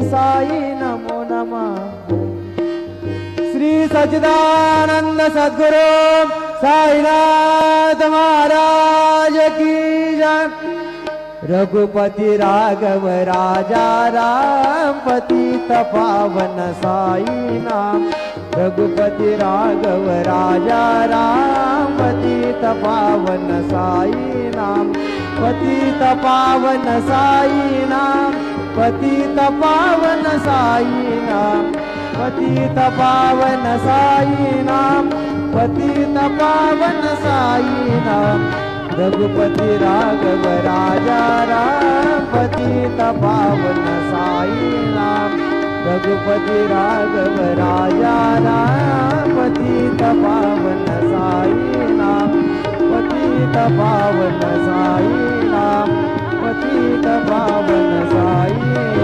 साई नमो नमः। श्री सच्चिदानंद सद्गुरु साईनाथ महाराज की जय। रघुपति राघव राजा राम पतित पावन साई नाम। रघुपति राघव राजा राम पतित पावन साई नाम। पतित पावन साई नाम। पतित पावन साई नाम। पतित पावन साई नाम। पतित पावन साई नाम। रघुपति राघव राजा राम पतित पावन साई नाम। रघुपति राघव राजा राम पतित पावन साई नाम। पतित पावन साई नाम। पतित पावन साई